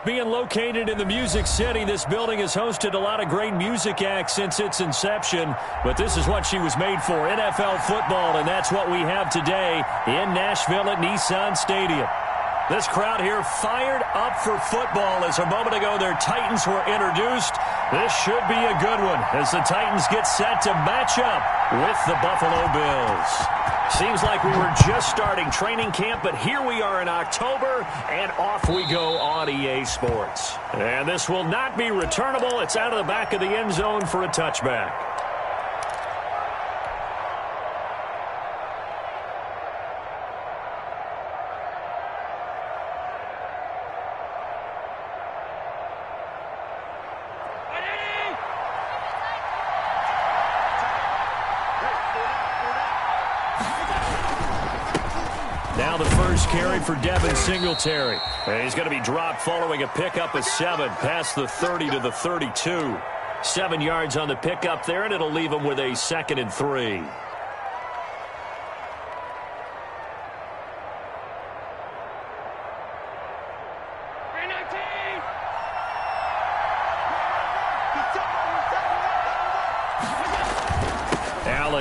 Being located in the Music City, this building has hosted a lot of great music acts since its inception. But this is what she was made for, NFL football, and that's what we have today in Nashville at Nissan Stadium. This crowd here fired up for football as a moment ago their Titans were introduced. This should be a good one as the Titans get set to match up with the Buffalo Bills. Seems like we were just starting training camp, but here we are in October, and off we go on EA Sports. And this will not be returnable. It's out of the back of the end zone for a touchback. Now the first carry for Devin Singletary. And he's going to be dropped following a pickup of 7 past the 30 to the 32. 7 yards on the pickup there, and it'll leave him with a 2nd and 3.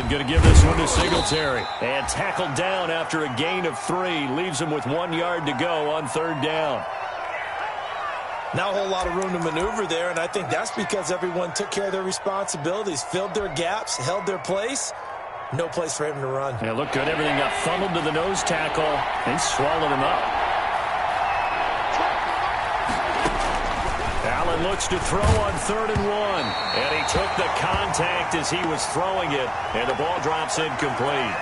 Going to give this one to Singletary. And tackled down after a gain of 3. Leaves him with 1 yard to go on 3rd down. Not a whole lot of room to maneuver there, and I think that's because everyone took care of their responsibilities, filled their gaps, held their place. No place for him to run. Yeah, looked good. Everything got funneled to the nose tackle and swallowed him up. Allen looks to throw on 3rd and 1. And he took the contact as he was throwing it. And the ball drops incomplete.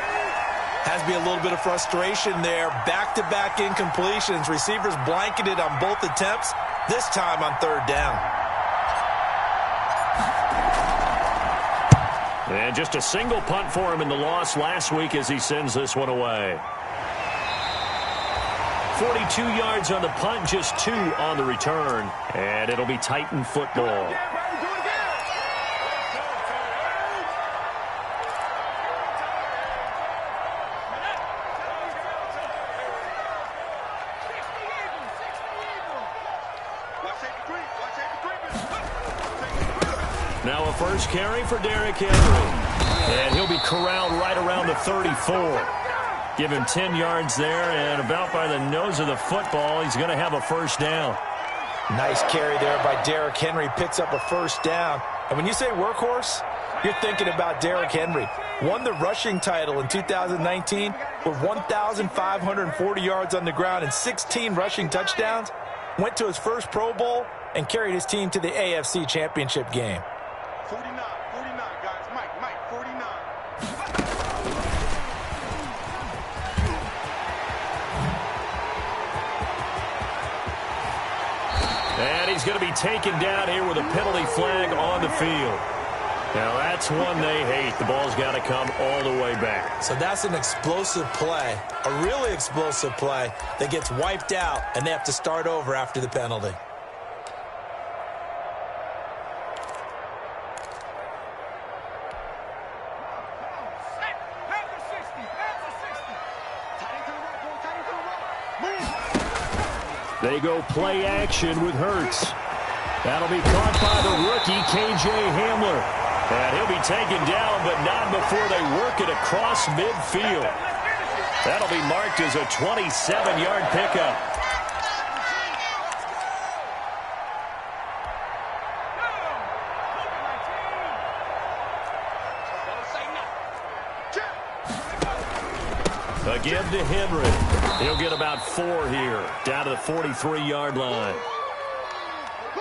Has to be a little bit of frustration there. Back-to-back incompletions. Receivers blanketed on both attempts. This time on 3rd down. And just a single punt for him in the loss last week as he sends this one away. 42 yards on the punt, just 2 on the return. And it'll be Titan football. Now a first carry for Derrick Henry. And he'll be corralled right around the 34. Give him 10 yards there, and about by the nose of the football, he's going to have a 1st down. Nice carry there by Derrick Henry. Picks up a 1st down. And when you say workhorse, you're thinking about Derrick Henry. Won the rushing title in 2019 with 1,540 yards on the ground and 16 rushing touchdowns. Went to his first Pro Bowl and carried his team to the AFC Championship game. 49, guys. Mike, 49. And he's going to be taken down here with a penalty flag on the field. Now that's one they hate. The ball's got to come all the way back. So that's an explosive play, a really explosive play that gets wiped out, and they have to start over after the penalty. They go play action with Hurts. That'll be caught by the rookie, K.J. Hamler. And he'll be taken down, but not before they work it across midfield. That'll be marked as a 27-yard pickup. Again to Henry. He'll get about 4 here, down to the 43-yard line.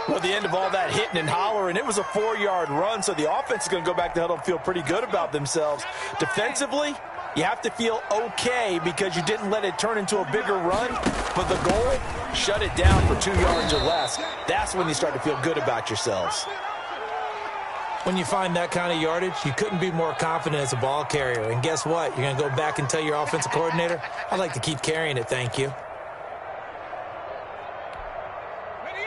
Well, the end of all that hitting and hollering, it was a 4-yard run, so the offense is going to go back to huddle and feel pretty good about themselves. Defensively, you have to feel okay because you didn't let it turn into a bigger run, but the goal, shut it down for 2 yards or less. That's when you start to feel good about yourselves. When you find that kind of yardage, you couldn't be more confident as a ball carrier. And guess what? You're going to go back and tell your offensive coordinator, I'd like to keep carrying it, thank you.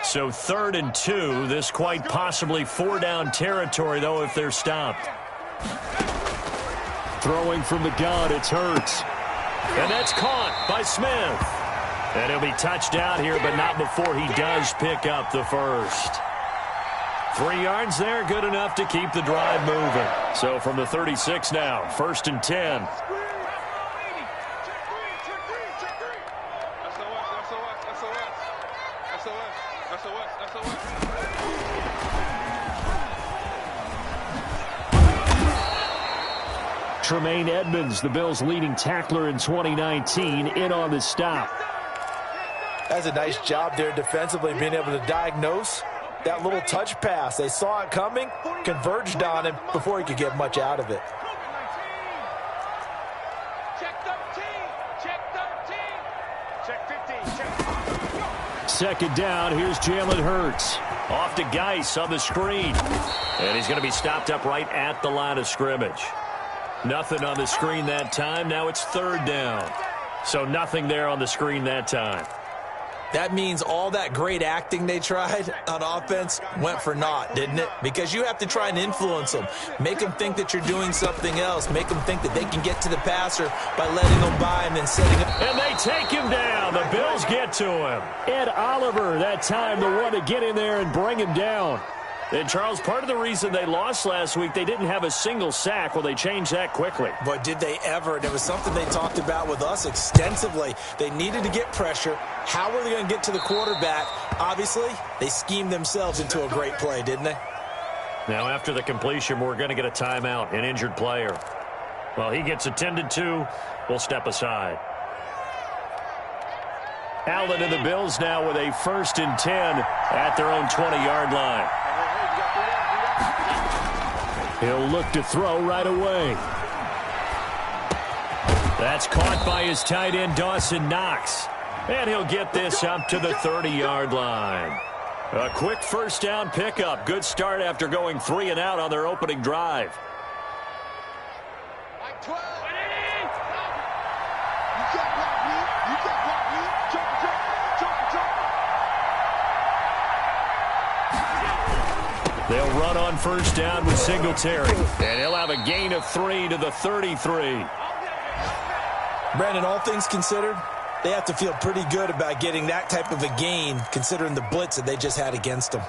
So 3rd and 2, this quite possibly 4-down territory, though, if they're stopped. Throwing from the gun, it's Hurts. And that's caught by Smith. And he'll be touched down here, but not before he does pick up the first. 3 yards there, good enough to keep the drive moving. So from the 36 now, 1st and 10. Tremaine Edmonds, the Bills' leading tackler in 2019, in on the stop. That's a nice job there defensively, being able to diagnose that little touch pass. They saw it coming, converged on him before he could get much out of it. Check 13. Check 13. Check 15. Check. 2nd down, here's Jalen Hurts. Off to Geis on the screen. And he's going to be stopped up right at the line of scrimmage. Nothing on the screen that time. Now it's 3rd down. So nothing there on the screen that time. That means all that great acting they tried on offense went for naught, didn't it? Because you have to try and influence them. Make them think that you're doing something else. Make them think that they can get to the passer by letting them by and then setting him. And they take him down. The Bills get to him. Ed Oliver, that time, the one to get in there and bring him down. And, Charles, part of the reason they lost last week, they didn't have a single sack. Well, they changed that quickly. But did they ever? And it was something they talked about with us extensively. They needed to get pressure. How were they going to get to the quarterback? Obviously, they schemed themselves into a great play, didn't they? Now, after the completion, we're going to get a timeout, an injured player. Well, he gets attended to. We'll step aside. Allen and the Bills now with a 1st and 10 at their own 20-yard line. He'll look to throw right away. That's caught by his tight end, Dawson Knox. And he'll get this up to the 30-yard line. A quick 1st down pickup. Good start after going 3 and out on their opening drive. Like 12. You can't block me. You can't block me. Jump. They'll run on 1st down with Singletary. And he'll have a gain of 3 to the 33. Brandon, all things considered, they have to feel pretty good about getting that type of a gain, considering the blitz that they just had against them.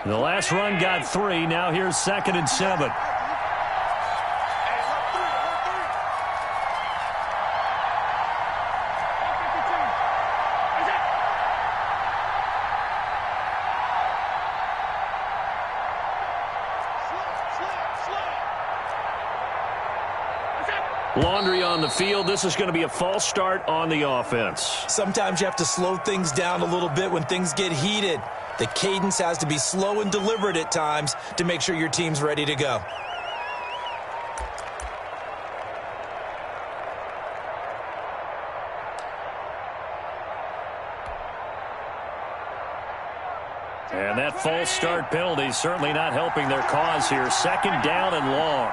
The last run got 3. Now here's 2nd and 7. Laundry on the field. This is going to be a false start on the offense. Sometimes you have to slow things down a little bit when things get heated. The cadence has to be slow and deliberate at times to make sure your team's ready to go. And that false start penalty is certainly not helping their cause here. 2nd down and long.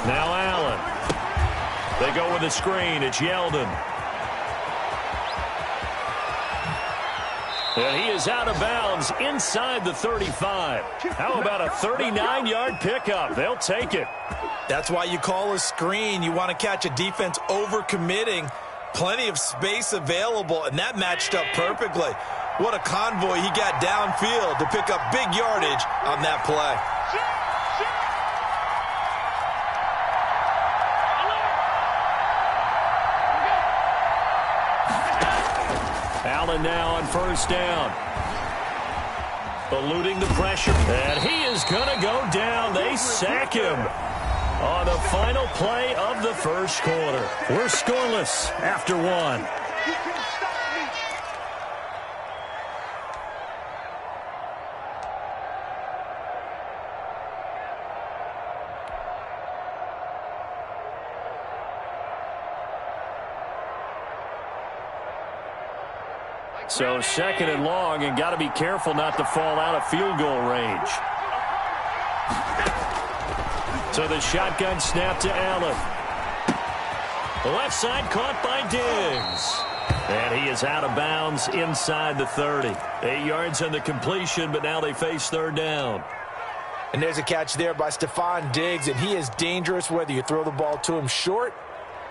Now Allen. They go with a screen. It's Yeldon. And he is out of bounds inside the 35. How about a 39-yard pickup? They'll take it. That's why you call a screen. You want to catch a defense overcommitting. Plenty of space available, and that matched up perfectly. What a convoy he got downfield to pick up big yardage on that play. Allen now on 1st down. Eluding the pressure. And he is going to go down. They sack him on the final play of the 1st quarter. We're scoreless after 1. So 2nd and long, and got to be careful not to fall out of field goal range. So the shotgun snap to Allen. The left side caught by Diggs. And he is out of bounds inside the 30. 8 yards on the completion, but now they face 3rd down. And there's a catch there by Stephon Diggs, and he is dangerous whether you throw the ball to him short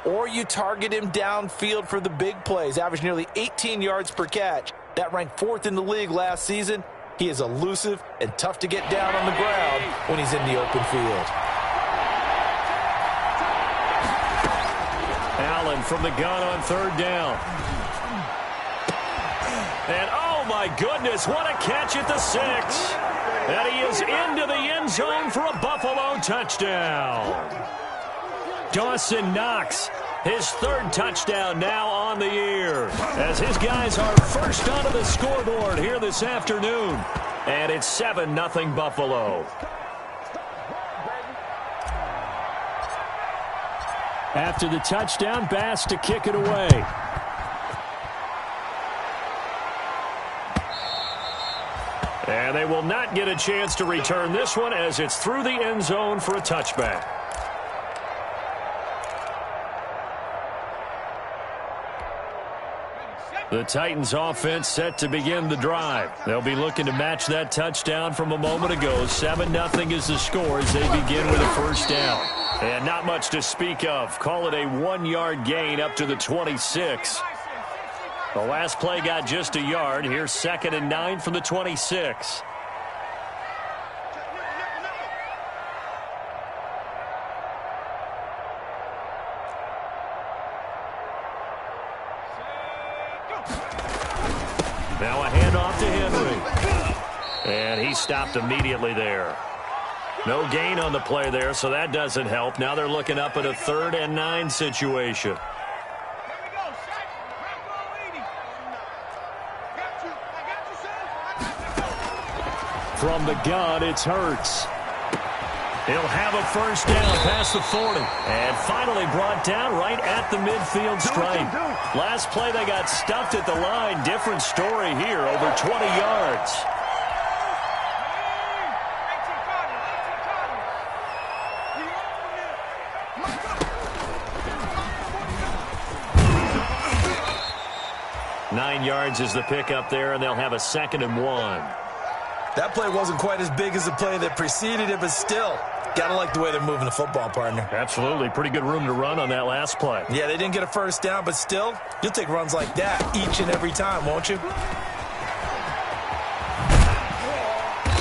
or you target him downfield for the big plays. Averaged nearly 18 yards per catch. That ranked 4th in the league last season. He is elusive and tough to get down on the ground when he's in the open field. Allen from the gun on 3rd down. And oh my goodness, what a catch at the 6. And he is into the end zone for a Buffalo touchdown. Dawson Knox, his 3rd touchdown now on the year, as his guys are first onto the scoreboard here this afternoon. And it's 7-0 Buffalo. After the touchdown, Bass to kick it away. And they will not get a chance to return this one as it's through the end zone for a touchback. The Titans offense set to begin the drive. They'll be looking to match that touchdown from a moment ago. 7-0 is the score as they begin with a first down. And not much to speak of. Call it a 1-yard gain up to the 26. The last play got just a yard. Here's 2nd and 9 from the 26. Now a handoff to Henry. And he stopped immediately there. No gain on the play there, so that doesn't help. Now they're looking up at a 3rd and 9 situation. From the gun, it's Hurts. He'll have a first down past the 40. And finally brought down right at the midfield stripe. Last play they got stuffed at the line. Different story here, over 20 yards. Nine yards is the pickup there, and they'll have a 2nd and 1. That play wasn't quite as big as the play that preceded it, but still, gotta like the way they're moving the football, partner. Absolutely. Pretty good room to run on that last play. Yeah, they didn't get a first down, but still, you'll take runs like that each and every time, won't you?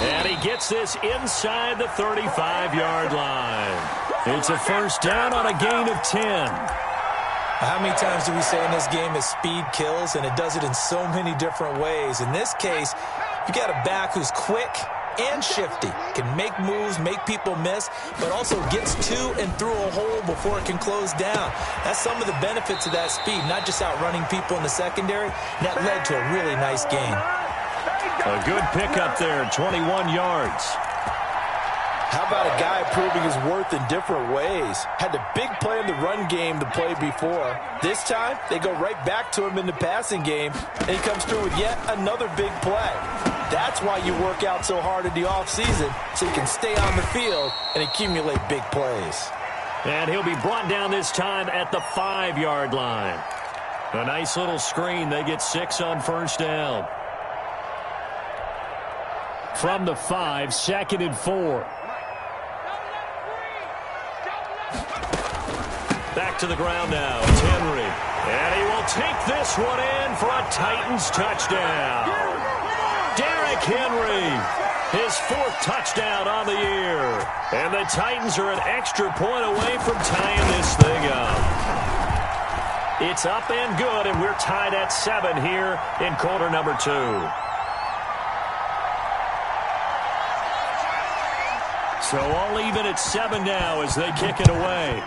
And he gets this inside the 35-yard line. It's a first down on a gain of 10. How many times do we say in this game that speed kills, and it does it in so many different ways? In this case, you got a back who's quick and shifty, can make moves, make people miss, but also gets to and through a hole before it can close down. That's some of the benefits of that speed, not just outrunning people in the secondary. That led to a really nice gain. A good pickup there, 21 yards. How about a guy proving his worth in different ways? Had the big play in the run game the play before. This time, they go right back to him in the passing game, and he comes through with yet another big play. That's why you work out so hard in the offseason, so you can stay on the field and accumulate big plays. And he'll be brought down this time at the 5-yard line. A nice little screen. They get 6 on first down. From the 5, 2nd and 4. Back to the ground now. It's Henry. And he will take this one in for a Titans touchdown. Derrick Henry, his 4th touchdown on the year. And the Titans are an extra point away from tying this thing up. It's up and good, and we're tied at 7 here in quarter number 2. So all even at 7 now as they kick it away.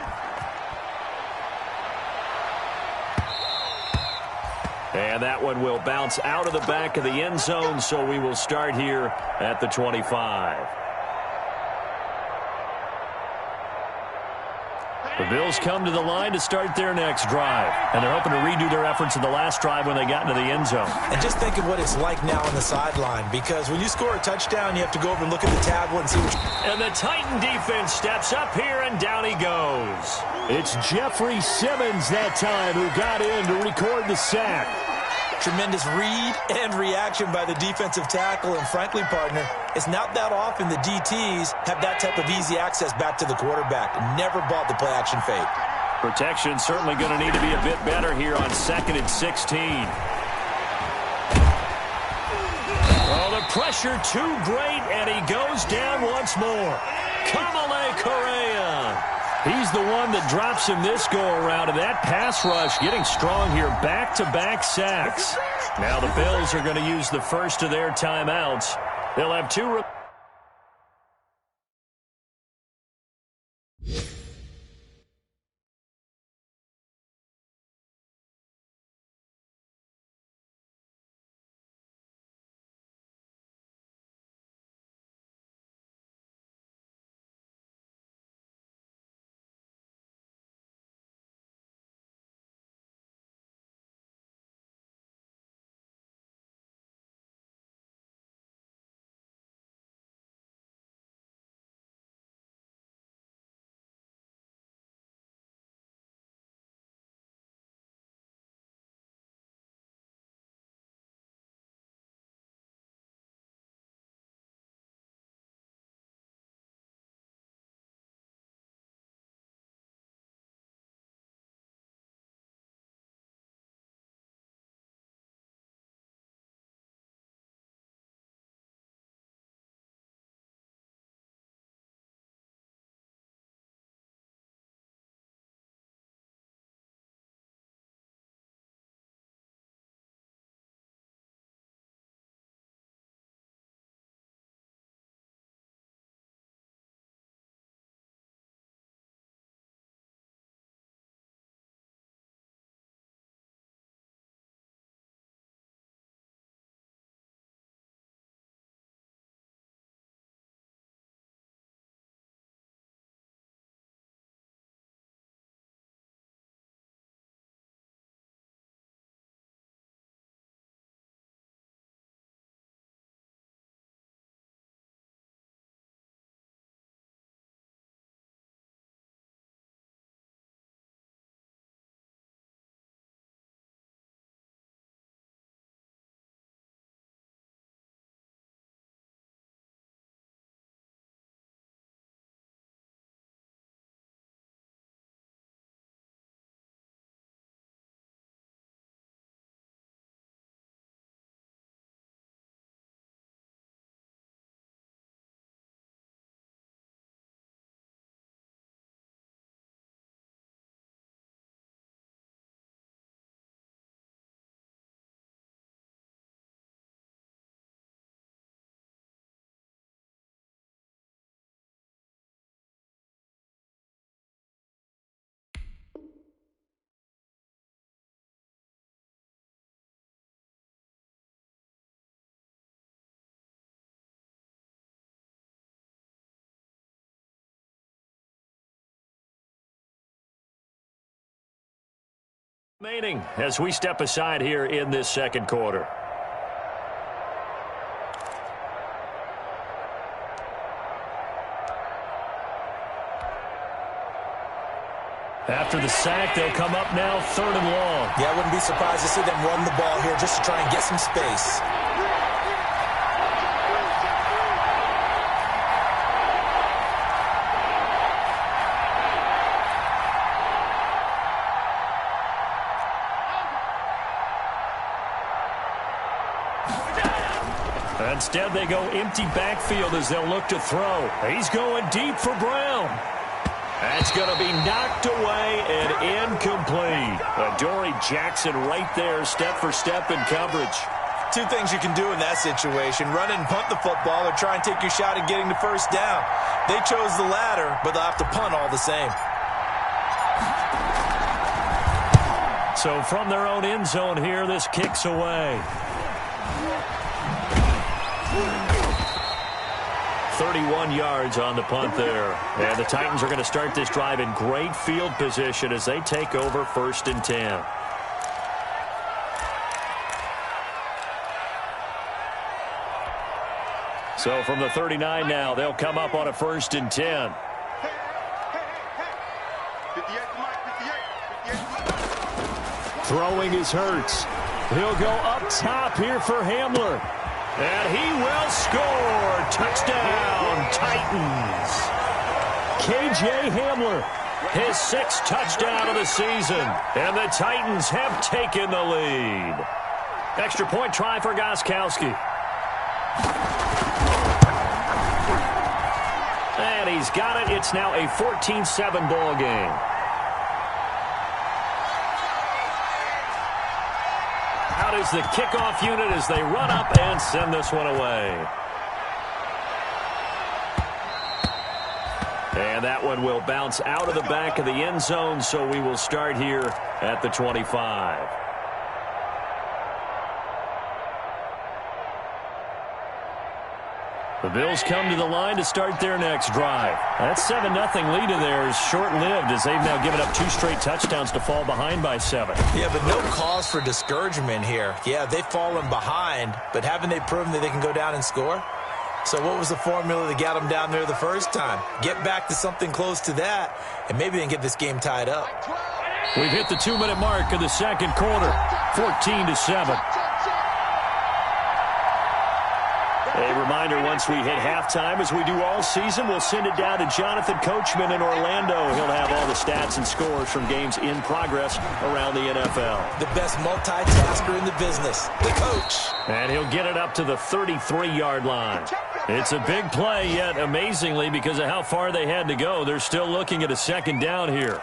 And that one will bounce out of the back of the end zone, so we will start here at the 25. The Bills come to the line to start their next drive. And they're hoping to redo their efforts in the last drive when they got into the end zone. And just think of what it's like now on the sideline, because when you score a touchdown, you have to go over and look at the tablet and see what And the Titan defense steps up here, and down he goes. It's Jeffrey Simmons that time who got in to record the sack. Tremendous read and reaction by the defensive tackle, and frankly, partner, it's not that often the DTs have that type of easy access back to the quarterback. Never bought the play-action fake. Protection certainly going to need to be a bit better here on 2nd and 16. Oh, the pressure too great, and he goes down once more. Kamale Correa. He's the one that drops him this go-around, and that pass rush getting strong here. Back-to-back sacks. Now the Bills are going to use the first of their timeouts. They'll have two. Remaining as we step aside here in this second quarter. After the sack, they'll come up now 3rd and long. Yeah, I wouldn't be surprised to see them run the ball here just to try and get some space. Instead, they go empty backfield as they'll look to throw. He's going deep for Brown. That's going to be knocked away and incomplete. Adoree Jackson right there, step for step in coverage. Two things you can do in that situation: run and punt the football, or try and take your shot at getting the first down. They chose the latter, but they'll have to punt all the same. So from their own end zone here, this kicks away. 31 yards on the punt there. And the Titans are going to start this drive in great field position as they take over 1st and 10. So from the 39 now, they'll come up on a 1st and 10. Throwing is Hurts. He'll go up top here for Hamler. And he will score. Touchdown, Titans. KJ Hamler His 6th touchdown of the season. And the Titans have taken the lead. Extra point try for Gostkowski. And he's got it. It's now a 14-7 ball game. Out is the kickoff unit as they run up and send this one away. And that one will bounce out of the back of the end zone, so we will start here at the 25. The Bills come to the line to start their next drive. That 7-0 lead of theirs short-lived as they've now given up 2 straight touchdowns to fall behind by 7. Yeah, but no cause for discouragement here. Yeah, they've fallen behind, but haven't they proven that they can go down and score? So what was the formula that got them down there the first time? Get back to something close to that, and maybe they can get this game tied up. We've hit the 2-minute mark of the second quarter, 14-7. A reminder, once we hit halftime, as we do all season, we'll send it down to Jonathan Coachman in Orlando. He'll have all the stats and scores from games in progress around the NFL. The best multitasker in the business, the coach. And he'll get it up to the 33-yard line. It's a big play, yet amazingly, because of how far they had to go, they're still looking at a second down here.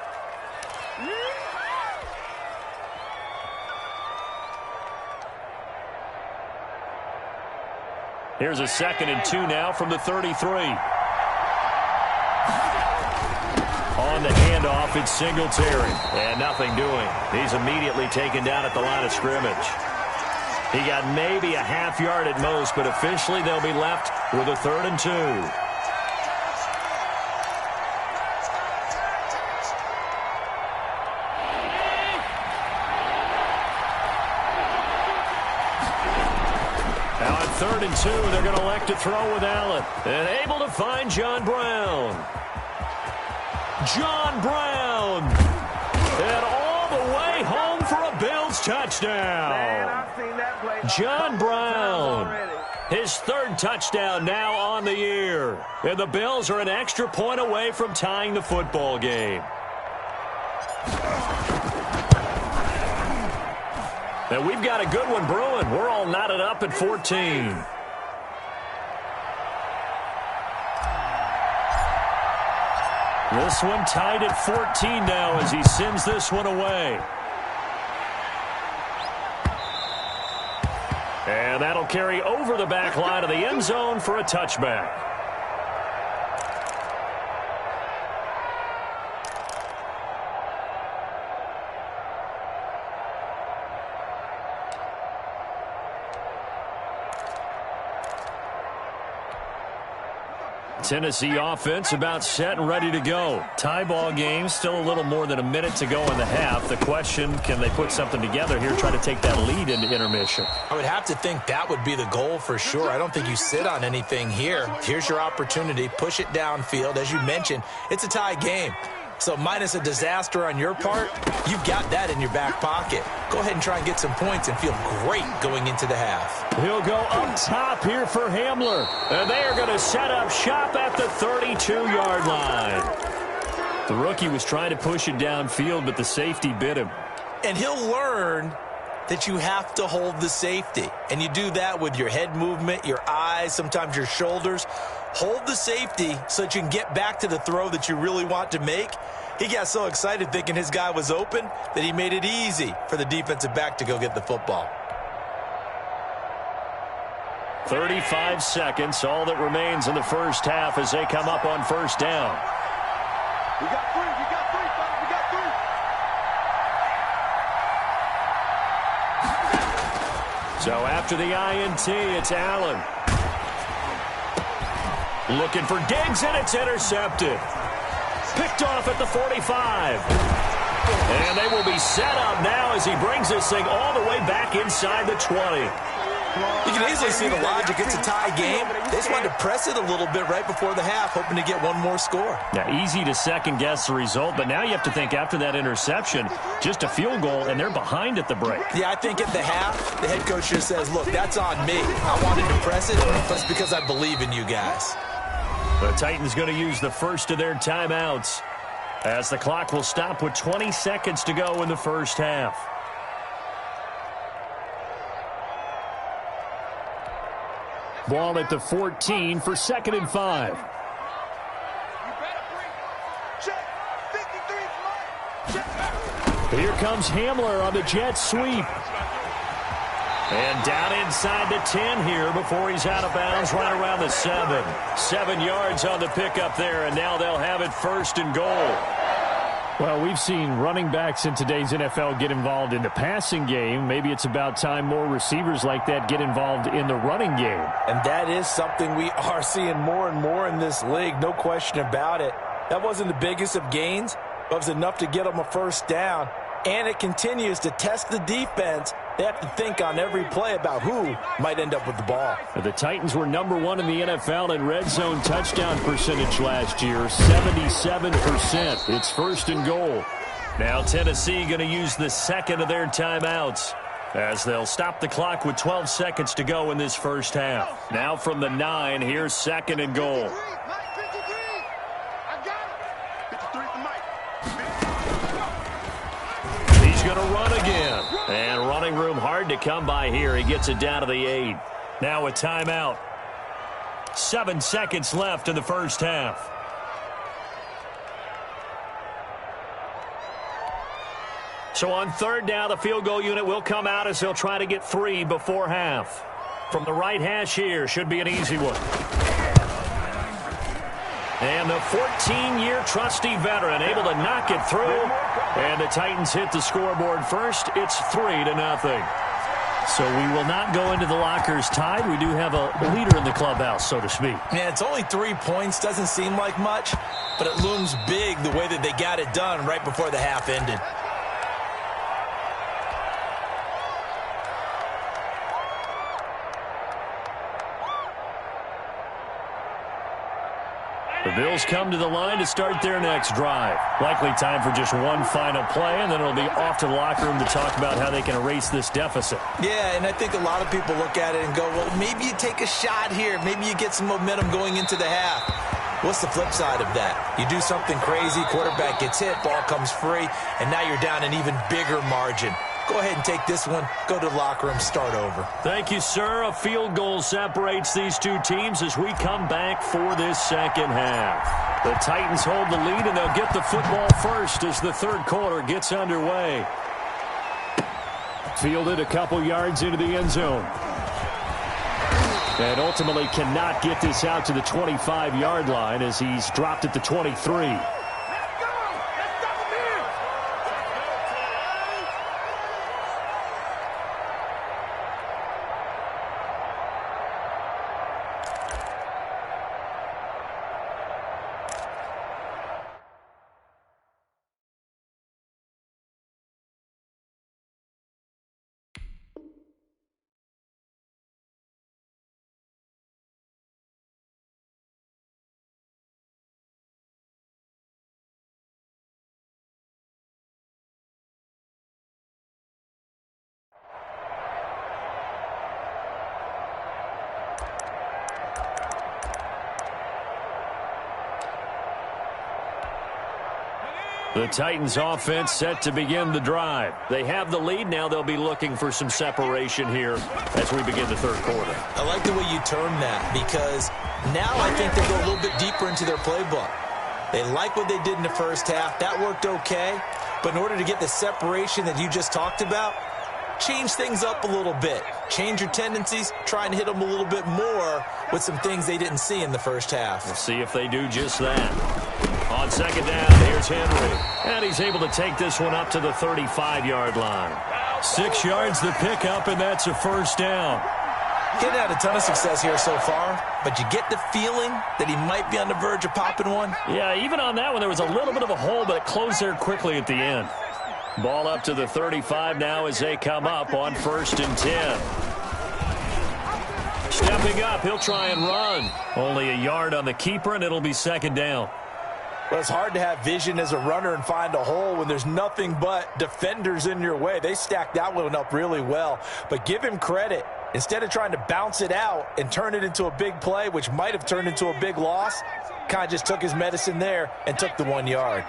Here's a 2nd and 2 now from the 33. On the handoff, it's Singletary. And nothing doing. He's immediately taken down at the line of scrimmage. He got maybe a half yard at most, but officially they'll be left with a 3rd and 2. Now on 3rd and 2, they're going to elect to throw with Allen. And able to find John Brown. John Brown. And all the way home for a Bills touchdown. Man, I've seen that play John Brown. His 3rd touchdown now on the year. And the Bills are an extra point away from tying the football game. And we've got a good one brewing. We're all knotted up at 14. This one tied at 14 now as he sends this one away. And that'll carry over the back line of the end zone for a touchback. Tennessee offense about set and ready to go. Tie ball game, still a little more than a minute to go in the half. The question, can they put something together here, try to take that lead into intermission? I would have to think that would be the goal for sure. I don't think you sit on anything here. Here's your opportunity. Push it downfield. As you mentioned, it's a tie game. So minus a disaster on your part, you've got that in your back pocket. Go ahead and try and get some points and feel great going into the half. He'll go up top here for Hamler. And they are going to set up shop at the 32-yard line. The rookie was trying to push it downfield, but the safety bit him. And he'll learn that you have to hold the safety. And you do that with your head movement, your eyes, sometimes your shoulders. Hold the safety so that you can get back to the throw that you really want to make. He got so excited thinking his guy was open that he made it easy for the defensive back to go get the football. 35 seconds, all that remains in the first half as they come up on first down. We got 3, we got 3, fellas, we got 3. So after the INT, it's Allen. Looking for Diggs, and it's intercepted. Picked off at the 45. And they will be set up now as he brings this thing all the way back inside the 20. You can easily see the logic. It's a tie game. They just wanted to press it a little bit right before the half, hoping to get one more score. Now, easy to second-guess the result, but now you have to think after that interception, just a field goal, and they're behind at the break. Yeah, I think at the half, the head coach just says, look, that's on me. I wanted to press it, but it's because I believe in you guys. The Titans going to use the first of their timeouts as the clock will stop with 20 seconds to go in the first half. Ball at the 14 for 2nd and 5. Here comes Hamler on the jet sweep. And down inside the 10 here before he's out of bounds right around the 7. 7 yards on the pickup there, and now they'll have it 1st and goal. Well, we've seen running backs in today's NFL get involved in the passing game. Maybe it's about time more receivers like that get involved in the running game. And that is something we are seeing more and more in this league, no question about it. That wasn't the biggest of gains, but it was enough to get them a 1st down. And it continues to test the defense. They have to think on every play about who might end up with the ball. The Titans were number 1 in the NFL in red zone touchdown percentage last year, 77%. It's 1st and goal. Now Tennessee going to use the 2nd of their timeouts as they'll stop the clock with 12 seconds to go in this first half. Now from the 9, here's 2nd and goal. He's going to run again. And running room hard to come by here. He gets it down to the 8. Now a timeout. 7 seconds left in the first half. So on 3rd down, the field goal unit will come out as they'll try to get 3 before half. From the right hash here, should be an easy one. And the 14-year trusty veteran able to knock it through. And the Titans hit the scoreboard first. It's 3-0. So we will not go into the lockers tied. We do have a leader in the clubhouse, so to speak. Yeah, it's only 3 points. Doesn't seem like much, but it looms big the way that they got it done right before the half ended. The Bills come to the line to start their next drive. Likely time for just one final play, and then it'll be off to the locker room to talk about how they can erase this deficit. Yeah, and I think a lot of people look at it and go, well, maybe you take a shot here. Maybe you get some momentum going into the half. What's the flip side of that? You do something crazy, quarterback gets hit, ball comes free, and now you're down an even bigger margin. Go ahead and take this one, go to the locker room, start over. Thank you, sir. A field goal separates these two teams as we come back for this second half. The Titans hold the lead, and they'll get the football first as the 3rd quarter gets underway. Fielded a couple yards into the end zone. And ultimately cannot get this out to the 25-yard line as he's dropped at the 23. The Titans offense set to begin the drive. They have the lead. Now they'll be looking for some separation here as we begin the 3rd quarter. I like the way you term that because now I think they go a little bit deeper into their playbook. They like what they did in the first half. That worked okay. But in order to get the separation that you just talked about, change things up a little bit. Change your tendencies. Try and hit them a little bit more with some things they didn't see in the first half. We'll see if they do just that. On 2nd down, here's Henry. And he's able to take this one up to the 35-yard line. 6 yards the pickup, and that's a 1st down. He's had a ton of success here so far, but you get the feeling that he might be on the verge of popping one. Yeah, even on that one, there was a little bit of a hole, but it closed there quickly at the end. Ball up to the 35 now as they come up on 1st and 10. Stepping up, he'll try and run. Only a yard on the keeper, and it'll be 2nd down. Well, it's hard to have vision as a runner and find a hole when there's nothing but defenders in your way. They stacked that one up really well. But give him credit. Instead of trying to bounce it out and turn it into a big play, which might have turned into a big loss, kind of just took his medicine there and took the 1 yard.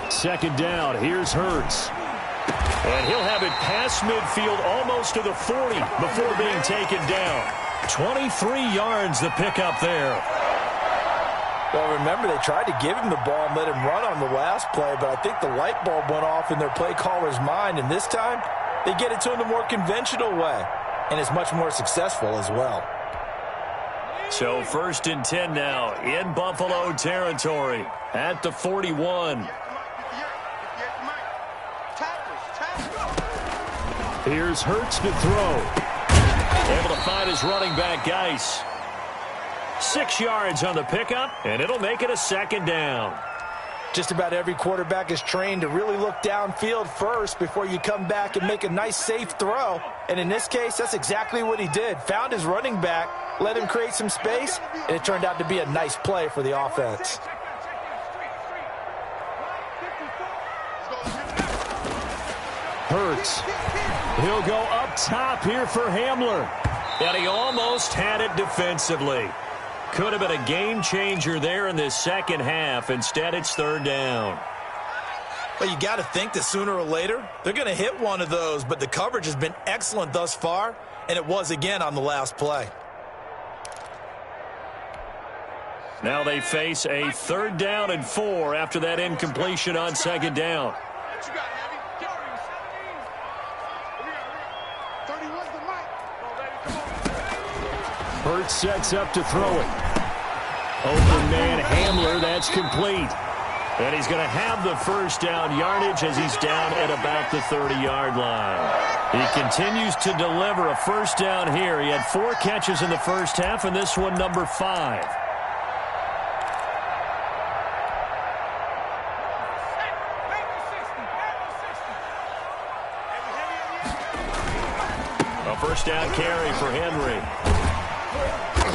Second down. Here's Hurts. And he'll have it past midfield almost to the 40 before being taken down. 23 yards the pickup there. Well, remember, they tried to give him the ball and let him run on the last play, but I think the light bulb went off in their play caller's mind, and this time they get it to him the more conventional way, and it's much more successful as well. So 1st and 10 now in Buffalo territory at the 41. Here's Hurts to throw. Able to find his running back, Geis. 6 yards on the pickup, and it'll make it a 2nd down. Just about every quarterback is trained to really look downfield first before you come back and make a nice, safe throw. And in this case, that's exactly what he did. Found his running back, let him create some space, and it turned out to be a nice play for the offense. Hurts. He'll go up top here for Hamler. And he almost had it defensively. Could have been a game changer there in this second half. Instead, it's 3rd down. Well, you got to think that sooner or later they're going to hit one of those, but the coverage has been excellent thus far, and it was again on the last play. Now they face a 3rd down and 4 after that incompletion on 2nd down. Hurts sets up to throw it. Open man Hamler, that's complete. And he's going to have the 1st down yardage as he's down at about the 30-yard line. He continues to deliver a 1st down here. He had 4 catches in the first half, and this one number 5. A 1st down carry for Henry.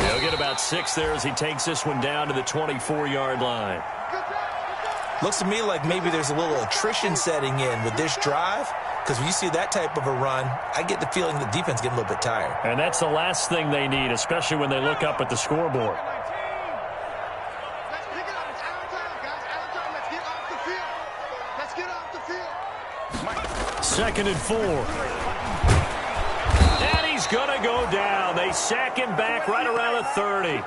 He'll get about 6 there as he takes this one down to the 24-yard line. Looks to me like maybe there's a little attrition setting in with this drive, because when you see that type of a run, I get the feeling the defense getting a little bit tired. And that's the last thing they need, especially when they look up at the scoreboard. Second and 4. He's going to go down. They sack him back right around the 30.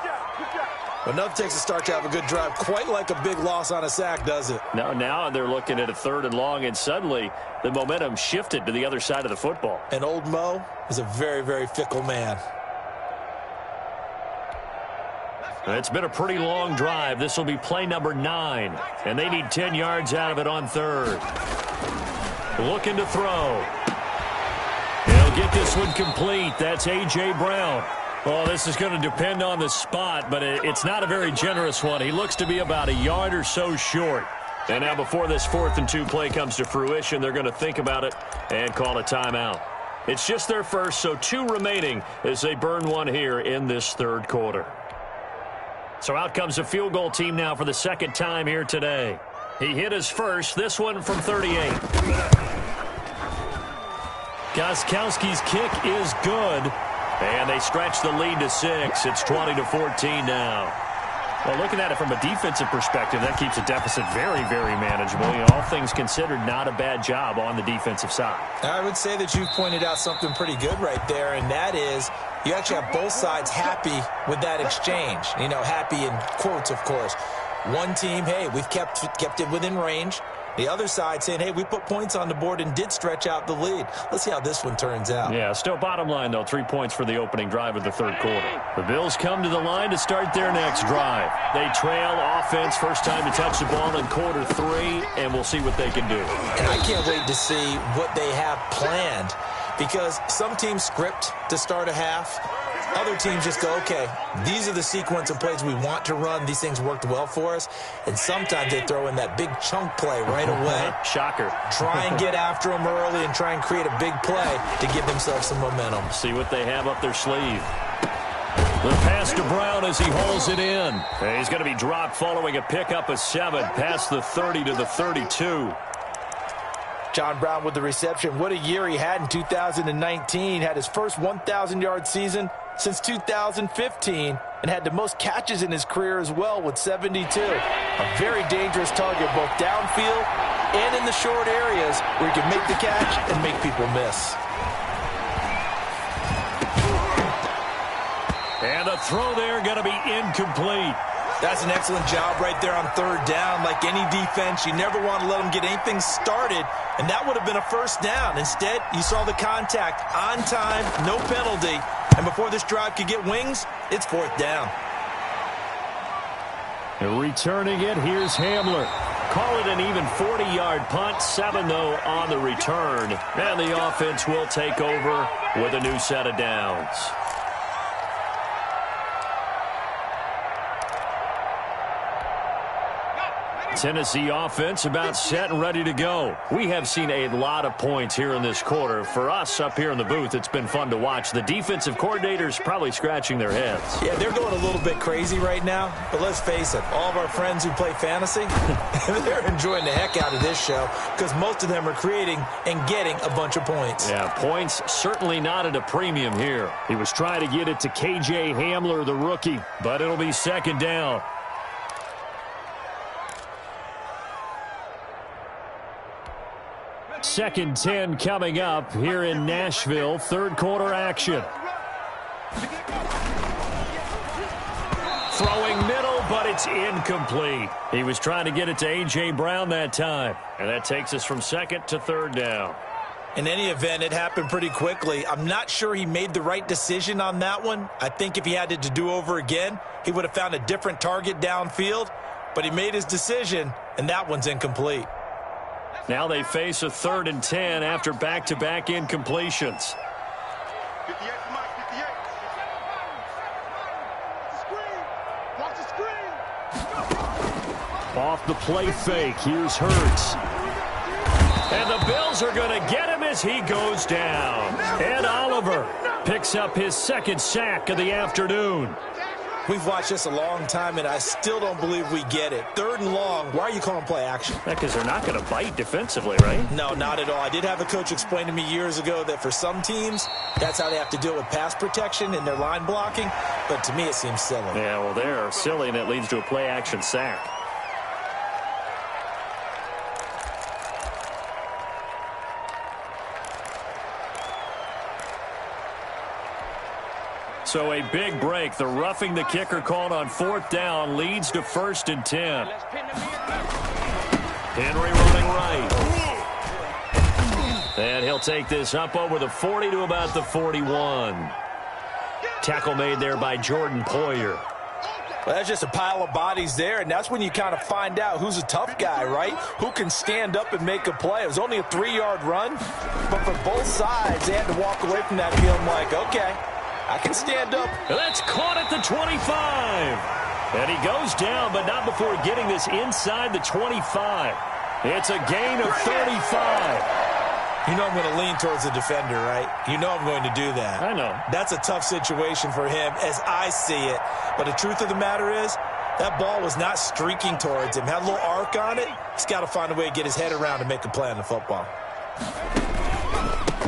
But nothing takes a start to have a good drive quite like a big loss on a sack, does it? Now they're looking at a 3rd and long, and suddenly the momentum shifted to the other side of the football. And old Mo is a very, very fickle man. It's been a pretty long drive. This will be play number 9, and they need 10 yards out of it on 3rd. Looking to throw. He'll get this one complete. That's A.J. Brown. Well, this is going to depend on the spot, but it's not a very generous one. He looks to be about a yard or so short. And now before this 4th and 2 play comes to fruition, they're going to think about it and call a timeout. It's just their first, so 2 remaining as they burn one here in this 3rd quarter. So out comes the field goal team now for the 2nd time here today. He hit his first, this one from 38. Gostkowski's kick is good, and they stretch the lead to 6. It's 20-14 now. Well, looking at it from a defensive perspective, that keeps the deficit very, very manageable. You know, all things considered, not a bad job on the defensive side. I would say that you've pointed out something pretty good right there, and that is you actually have both sides happy with that exchange. You know, happy in quotes, of course. One team, hey, we've kept it within range. The other side saying, hey, we put points on the board and did stretch out the lead. Let's see how this one turns out. Yeah, still bottom line, though, 3 points for the opening drive of the 3rd quarter. The Bills come to the line to start their next drive. They trail offense, first time to touch the ball in quarter 3, and we'll see what they can do. And I can't wait to see what they have planned, because some teams script to start a half. Other teams just go, okay, these are the sequence of plays we want to run. These things worked well for us. And sometimes they throw in that big chunk play right away. Shocker. Try and get after them early and try and create a big play to give themselves some momentum. See what they have up their sleeve. The pass to Brown as he hauls it in. And he's going to be dropped following a pickup of 7 past the 30 to the 32. John Brown with the reception. What a year he had in 2019. Had his first 1,000-yard season since 2015. and had the most catches in his career as well with 72. A very dangerous target both downfield and in the short areas where he can make the catch and make people miss. And the throw there going to be incomplete. That's an excellent job right there on third down. Like any defense, you never want to let them get anything started, and that would have been a first down. Instead, you saw the contact on time, no penalty, and before this drive could get wings, it's fourth down. And returning it, here's Hamler. Call it an even 40-yard punt, 7 though on the return. And the offense will take over with a new set of downs. Tennessee offense about set and ready to go. We have seen a lot of points here in this quarter. For us up here in the booth, it's been fun to watch. The defensive coordinators probably scratching their heads. Yeah, they're going a little bit crazy right now. But let's face it, all of our friends who play fantasy, they're enjoying the heck out of this show because most of them are creating and getting a bunch of points. Yeah, points certainly not at a premium here. He was trying to get it to K.J. Hamler, the rookie, but it'll be second down. Second 10 coming up here in Nashville. Third quarter action. Throwing middle, but it's incomplete. He was trying to get it to A.J. Brown that time. And that takes us from second to third down. In any event, it happened pretty quickly. I'm not sure he made the right decision on that one. I think if he had it to do over again, he would have found a different target downfield. But he made his decision, and that one's incomplete. Now they face a 3rd and 10 after back-to-back incompletions. 58 to Mike, 58. Watch the screen. Off the play fake, here's Hurts. And the Bills are going to get him as he goes down. Ed Oliver picks up his second sack of the afternoon. We've watched this a long time, and I still don't believe we get it. 3rd and long, why are you calling play action? Because they're not going to bite defensively, right? No, not at all. I did have a coach explain to me years ago that for some teams, that's how they have to deal with pass protection and their line blocking. But to me, it seems silly. Yeah, well, they're silly, and it leads to a play action sack. So a big break. The roughing the kicker called on 4th down leads to 1st and 10. Henry running right. And he'll take this up over the 40 to about the 41. Tackle made there by Jordan Poyer. Well, that's just a pile of bodies there, and that's when you kind of find out who's a tough guy, right? Who can stand up and make a play. It was only a 3-yard run, but for both sides, they had to walk away from that feeling like, okay, I can stand up. That's caught at the 25. And he goes down, but not before getting this inside the 25. It's a gain of 35. You know I'm going to lean towards the defender, right? You know I'm going to do that. I know. That's a tough situation for him as I see it. But the truth of the matter is, that ball was not streaking towards him. Had a little arc on it. He's got to find a way to get his head around and make a play on the football.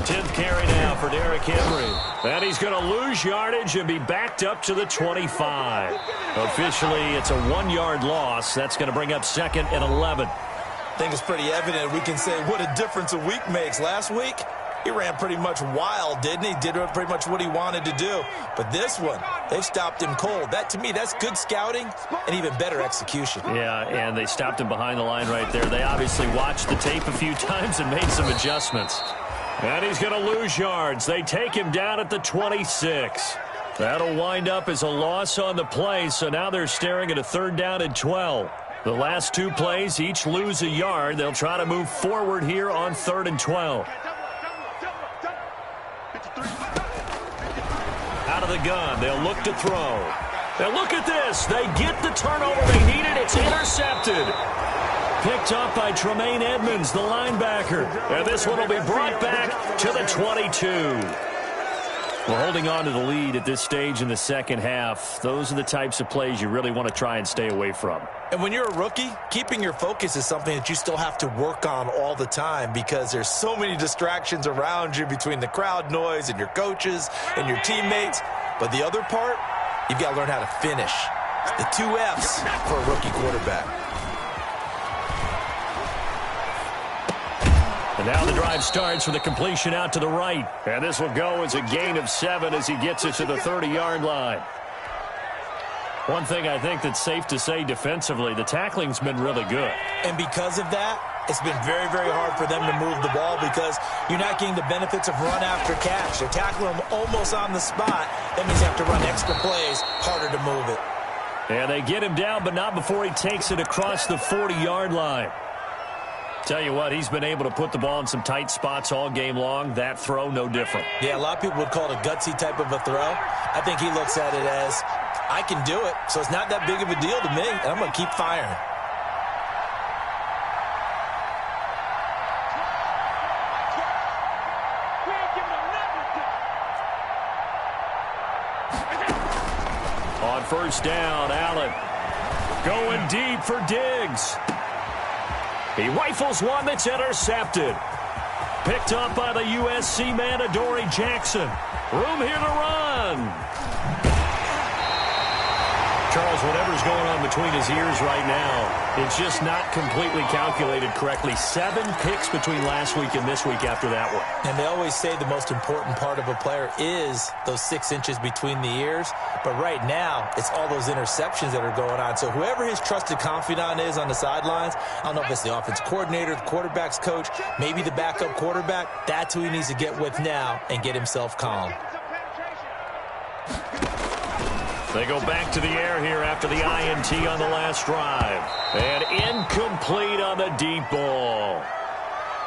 10th carry now for Derrick Henry. And he's going to lose yardage and be backed up to the 25. Officially, it's a 1-yard loss. That's going to bring up 2nd and 11. I think it's pretty evident. We can say what a difference a week makes. Last week, he ran pretty much wild, didn't he? Did pretty much what he wanted to do. But this one, they stopped him cold. That, to me, that's good scouting and even better execution. Yeah, and they stopped him behind the line right there. They obviously watched the tape a few times and made some adjustments. And he's going to lose yards. They take him down at the 26. That'll wind up as a loss on the play, so now they're staring at a 3rd down and 12. The last 2 plays each lose a yard. They'll try to move forward here on 3rd and 12. Out of the gun, they'll look to throw. Now look at this. They get the turnover they needed. It's intercepted. Picked up by Tremaine Edmonds, the linebacker. And this one will be brought back to the 22. We're holding on to the lead at this stage in the second half. Those are the types of plays you really want to try and stay away from. And when you're a rookie, keeping your focus is something that you still have to work on all the time because there's so many distractions around you between the crowd noise and your coaches and your teammates. But the other part, you've got to learn how to finish. The 2 F's for a rookie quarterback. And now the drive starts with a completion out to the right. And this will go as a gain of 7 as he gets it to the 30-yard line. One thing I think that's safe to say defensively, the tackling's been really good. And because of that, it's been very, very hard for them to move the ball because you're not getting the benefits of run after catch. They're tackling them almost on the spot. That means you have to run extra plays, harder to move it. And they get him down, but not before he takes it across the 40-yard line. Tell you what, he's been able to put the ball in some tight spots all game long. That throw, no different. Yeah, a lot of people would call it a gutsy type of a throw. I think he looks at it as, I can do it, so it's not that big of a deal to me, and I'm going to keep firing. On first down, Allen going deep for Diggs. He rifles one that's intercepted. Picked up by the USC man, Adoree Jackson. Room here to run. Charles, whatever's going on between his ears right now, it's just not completely calculated correctly. 7 picks between last week and this week after that one. And they always say the most important part of a player is those 6 inches between the ears. But right now, it's all those interceptions that are going on. So whoever his trusted confidant is on the sidelines, I don't know if it's the offensive coordinator, the quarterback's coach, maybe the backup quarterback, that's who he needs to get with now and get himself calm. They go back to the air here after the INT on the last drive. And incomplete on the deep ball.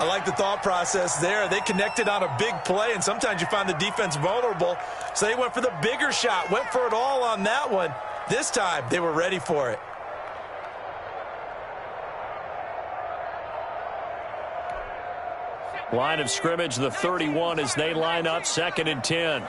I like the thought process there. They connected on a big play, and sometimes you find the defense vulnerable. So they went for the bigger shot, went for it all on that one. This time, they were ready for it. Line of scrimmage, the 31 as they line up, 2nd and 10.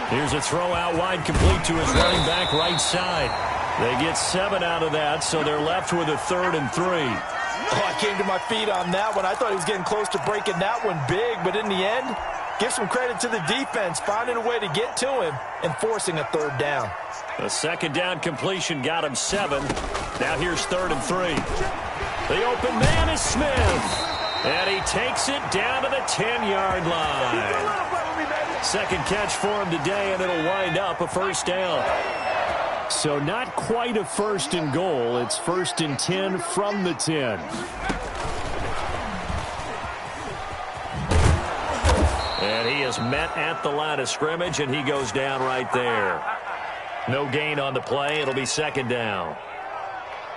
Here's a throw out wide, complete to his running back right side. They get 7 out of that, so they're left with a 3rd and 3. Oh, I came to my feet on that one. I thought he was getting close to breaking that one big, but in the end, give some credit to the defense, finding a way to get to him and forcing a 3rd down. A 2nd down completion got him 7. Now here's 3rd and 3. The open man is Smith, and he takes it down to the 10-yard line. 2nd catch for him today, and it'll wind up a 1st down. So not quite a 1st and goal. It's 1st and 10 from the 10. And he is met at the line of scrimmage, and he goes down right there. No gain on the play. It'll be 2nd down.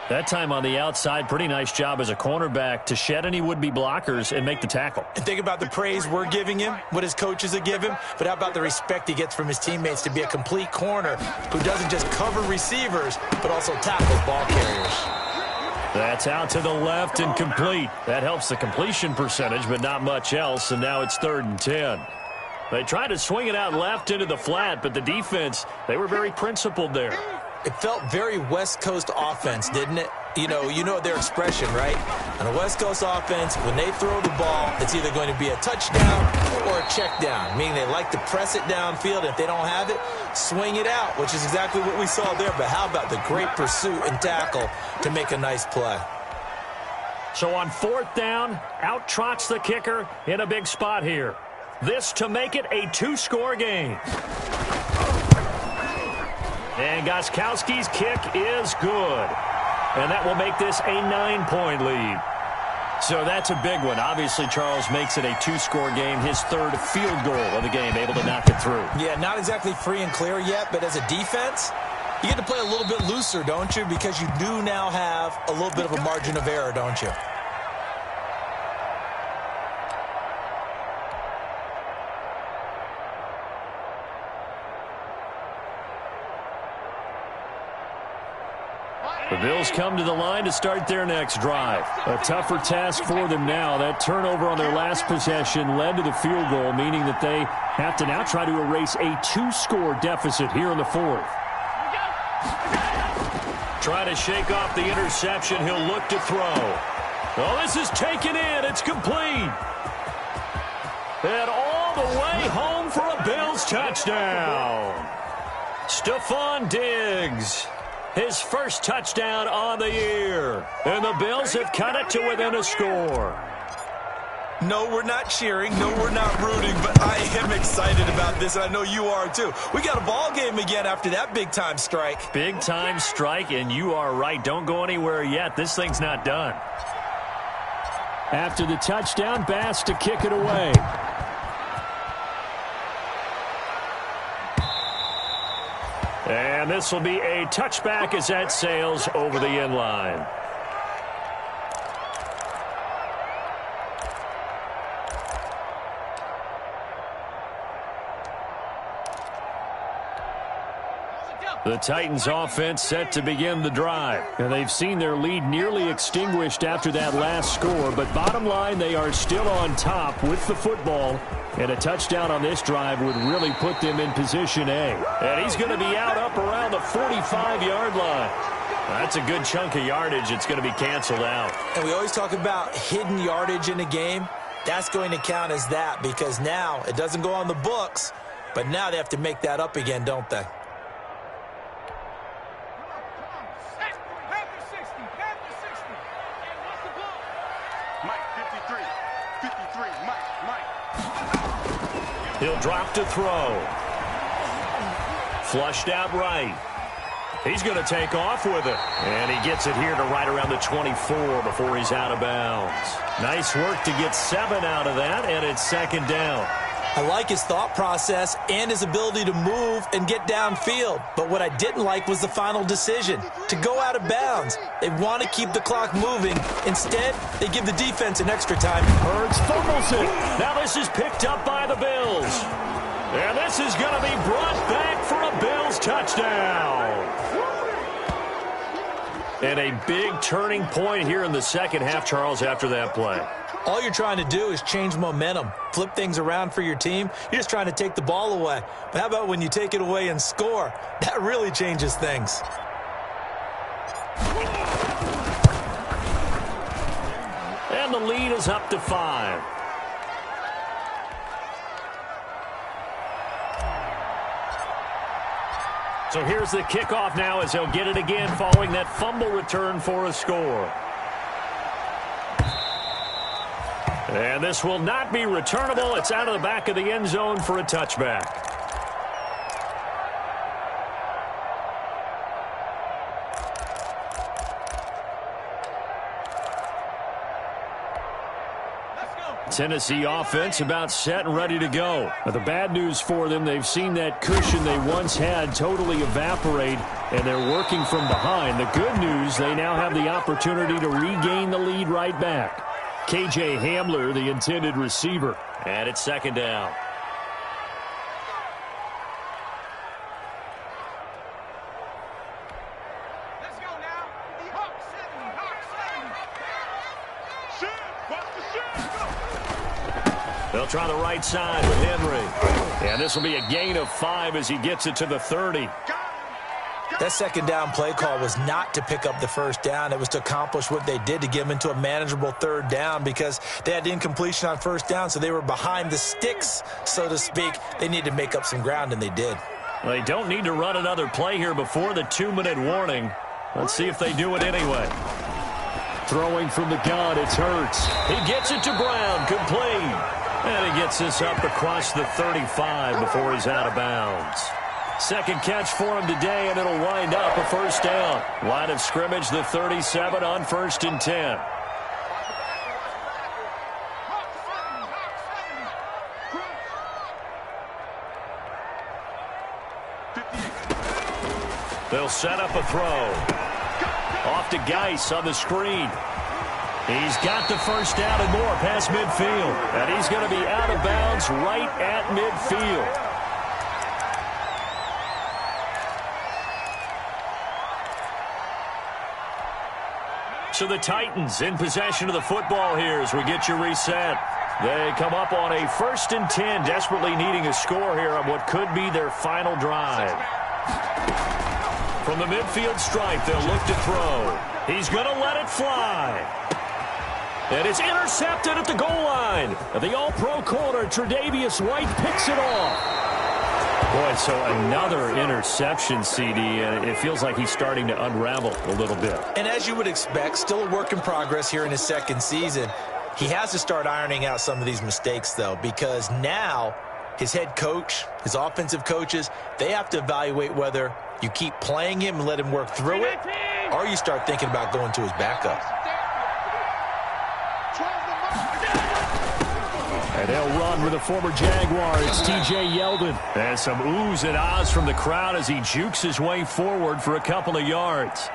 That time on the outside, pretty nice job as a cornerback to shed any would-be blockers and make the tackle. And think about the praise we're giving him, what his coaches have given him, but how about the respect he gets from his teammates to be a complete corner who doesn't just cover receivers, but also tackles ball carriers. That's out to the left and complete. That helps the completion percentage, but not much else, and now it's 3rd and 10. They tried to swing it out left into the flat, but the defense, they were very principled there. It felt very West Coast offense, didn't it? You know their expression, right? On a West Coast offense, when they throw the ball, it's either going to be a touchdown or a check down, meaning they like to press it downfield. If they don't have it, swing it out, which is exactly what we saw there. But how about the great pursuit and tackle to make a nice play? So on 4th down, out trots the kicker in a big spot here. This to make it a 2-score game. And Gostkowski's kick is good. And that will make this a 9-point lead. So that's a big one. Obviously, Charles makes it a 2-score game. His 3rd field goal of the game, able to knock it through. Yeah, not exactly free and clear yet, but as a defense, you get to play a little bit looser, don't you? Because you do now have a little bit of a margin of error, don't you? The Bills come to the line to start their next drive. A tougher task for them now. That turnover on their last possession led to the field goal, meaning that they have to now try to erase a 2-score deficit here in the 4th. Trying to shake off the interception. He'll look to throw. Oh, this is taken in. It's complete. And all the way home for a Bills touchdown. Stephon Diggs, his first touchdown on the year. And the Bills have cut it to within a score. No, we're not cheering. No, we're not rooting. But I am excited about this, and I know you are too. We got a ball game again after that big-time strike. Big-time strike, and you are right. Don't go anywhere yet. This thing's not done. After the touchdown, Bass to kick it away. And this will be a touchback as that sails over the end line. The Titans offense set to begin the drive. And they've seen their lead nearly extinguished after that last score. But bottom line, they are still on top with the football. And a touchdown on this drive would really put them in position A. And he's going to be out up around the 45-yard line. That's a good chunk of yardage. It's going to be canceled out. And we always talk about hidden yardage in a game. That's going to count as that because now it doesn't go on the books. But now they have to make that up again, don't they? He'll drop to throw. Flushed out right. He's going to take off with it. And he gets it here to right around the 24 before he's out of bounds. Nice work to get 7 out of that, and it's second down. I like his thought process and his ability to move and get downfield. But what I didn't like was the final decision, to go out of bounds. They want to keep the clock moving. Instead, they give the defense an extra time. Hurts fumbles it. Now this is picked up by the Bills. And this is going to be brought back for a Bills touchdown. And a big turning point here in the second half, Charles, after that play. All you're trying to do is change momentum, flip things around for your team. You're just trying to take the ball away. But how about when you take it away and score? That really changes things. And the lead is up to 5. So here's the kickoff now as they'll get it again following that fumble return for a score. And this will not be returnable. It's out of the back of the end zone for a touchback. Tennessee offense about set and ready to go. But the bad news for them, they've seen that cushion they once had totally evaporate, and they're working from behind. The good news, they now have the opportunity to regain the lead right back. KJ Hamler, the intended receiver. And it's second down. Let's go now. Hawk 70, Hawk 70. They'll try the right side with Henry. And this will be a gain of 5 as he gets it to the 30. That second down play call was not to pick up the first down. It was to accomplish what they did, to get them into a manageable third down, because they had incompletion on first down, so they were behind the sticks, so to speak. They needed to make up some ground, and they did. Well, they don't need to run another play here before the 2-minute warning. Let's see if they do it anyway. Throwing from the gun, it's Hurts. He gets it to Brown, complete. And he gets this up across the 35 before he's out of bounds. Second catch for him today, and it'll wind up a first down. Line of scrimmage, the 37 on 1st and 10. They'll set up a throw. Off to Geis on the screen. He's got the first down and more past midfield. And he's going to be out of bounds right at midfield. So the Titans in possession of the football here as we get you reset. They come up on a 1st and 10, desperately needing a score here on what could be their final drive. From the midfield stripe, they'll look to throw. He's going to let it fly. And it's intercepted at the goal line. The all-pro corner, Tre'Davious White, picks it off. Boy, so another interception, CD, and it feels like he's starting to unravel a little bit. And as you would expect, still a work in progress here in his second season. He has to start ironing out some of these mistakes, though, because now his head coach, his offensive coaches, they have to evaluate whether you keep playing him and let him work through it, or you start thinking about going to his backup. And they'll run with a former Jaguar. It's T.J. Yeldon. And some oohs and ahs from the crowd as he jukes his way forward for a couple of yards.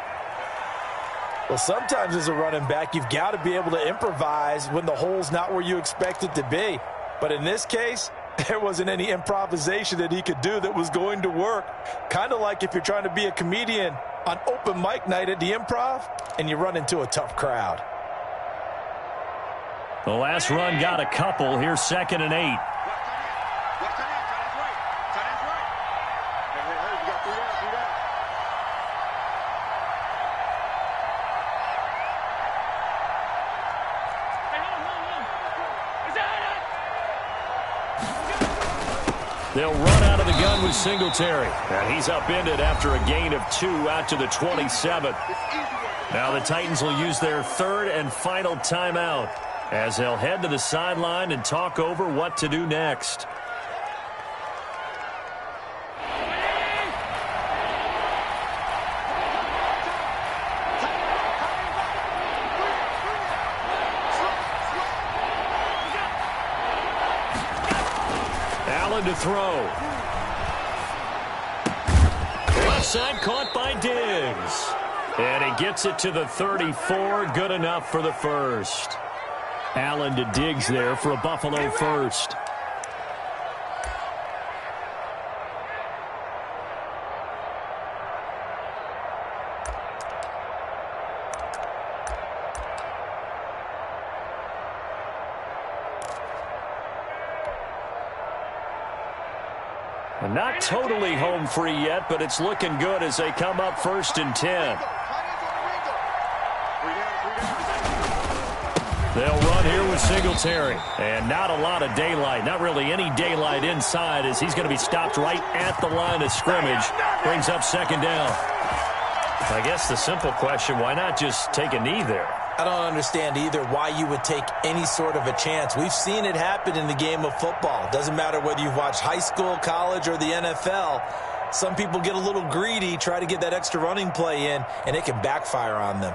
Well, sometimes as a running back, you've got to be able to improvise when the hole's not where you expect it to be. But in this case, there wasn't any improvisation that he could do that was going to work. Kind of like if you're trying to be a comedian on open mic night at the Improv and you run into a tough crowd. The last run got a couple. Here's 2nd and 8. They'll run out of the gun with Singletary. And he's upended after a gain of 2 out to the 27. Now the Titans will use their 3rd and final timeout as they'll head to the sideline and talk over what to do next. Allen to throw. Left side caught by Diggs. And he gets it to the 34. Good enough for the first. Allen to Diggs there for a Buffalo first. Not totally home free yet, but it's looking good as they come up 1st and 10. They'll run here with Singletary. And not a lot of daylight. Not really any daylight inside as he's going to be stopped right at the line of scrimmage. Brings up 2nd down. I guess the simple question, why not just take a knee there? I don't understand either why you would take any sort of a chance. We've seen it happen in the game of football. Doesn't matter whether you've watched high school, college, or the NFL. Some people get a little greedy, try to get that extra running play in, and it can backfire on them.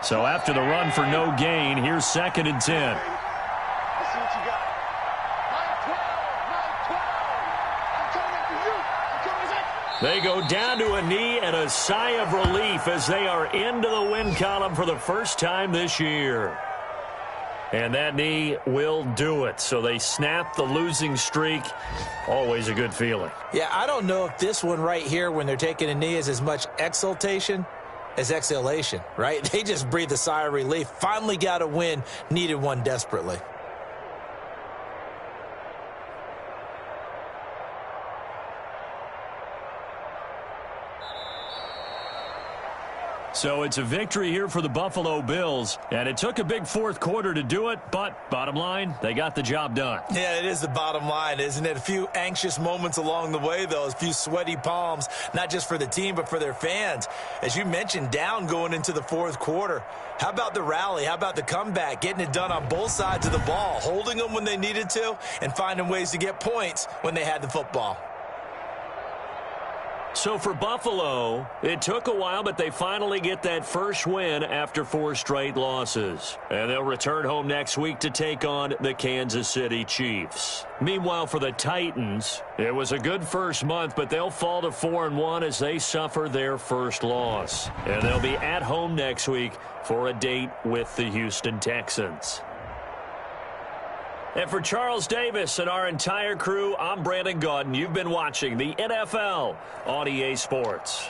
So after the run for no gain, here's 2nd and 10. They go down to a knee and a sigh of relief as they are into the win column for the first time this year. And that knee will do it. So they snap the losing streak. Always a good feeling. Yeah, I don't know if this one right here when they're taking a knee is as much exultation as exhalation, right? They just breathe a sigh of relief. Finally got a win, needed one desperately. So it's a victory here for the Buffalo Bills, and it took a big 4th quarter to do it, but bottom line, they got the job done. Yeah, it is the bottom line, isn't it? A few anxious moments along the way, though, a few sweaty palms, not just for the team, but for their fans. As you mentioned, down going into the 4th quarter. How about the rally? How about the comeback? Getting it done on both sides of the ball, holding them when they needed to, and finding ways to get points when they had the football. So for Buffalo, it took a while, but they finally get that first win after 4 straight losses. And they'll return home next week to take on the Kansas City Chiefs. Meanwhile, for the Titans, it was a good first month, but they'll fall to 4-1 as they suffer their first loss. And they'll be at home next week for a date with the Houston Texans. And for Charles Davis and our entire crew, I'm Brandon Gaudin. You've been watching the NFL on EA Sports.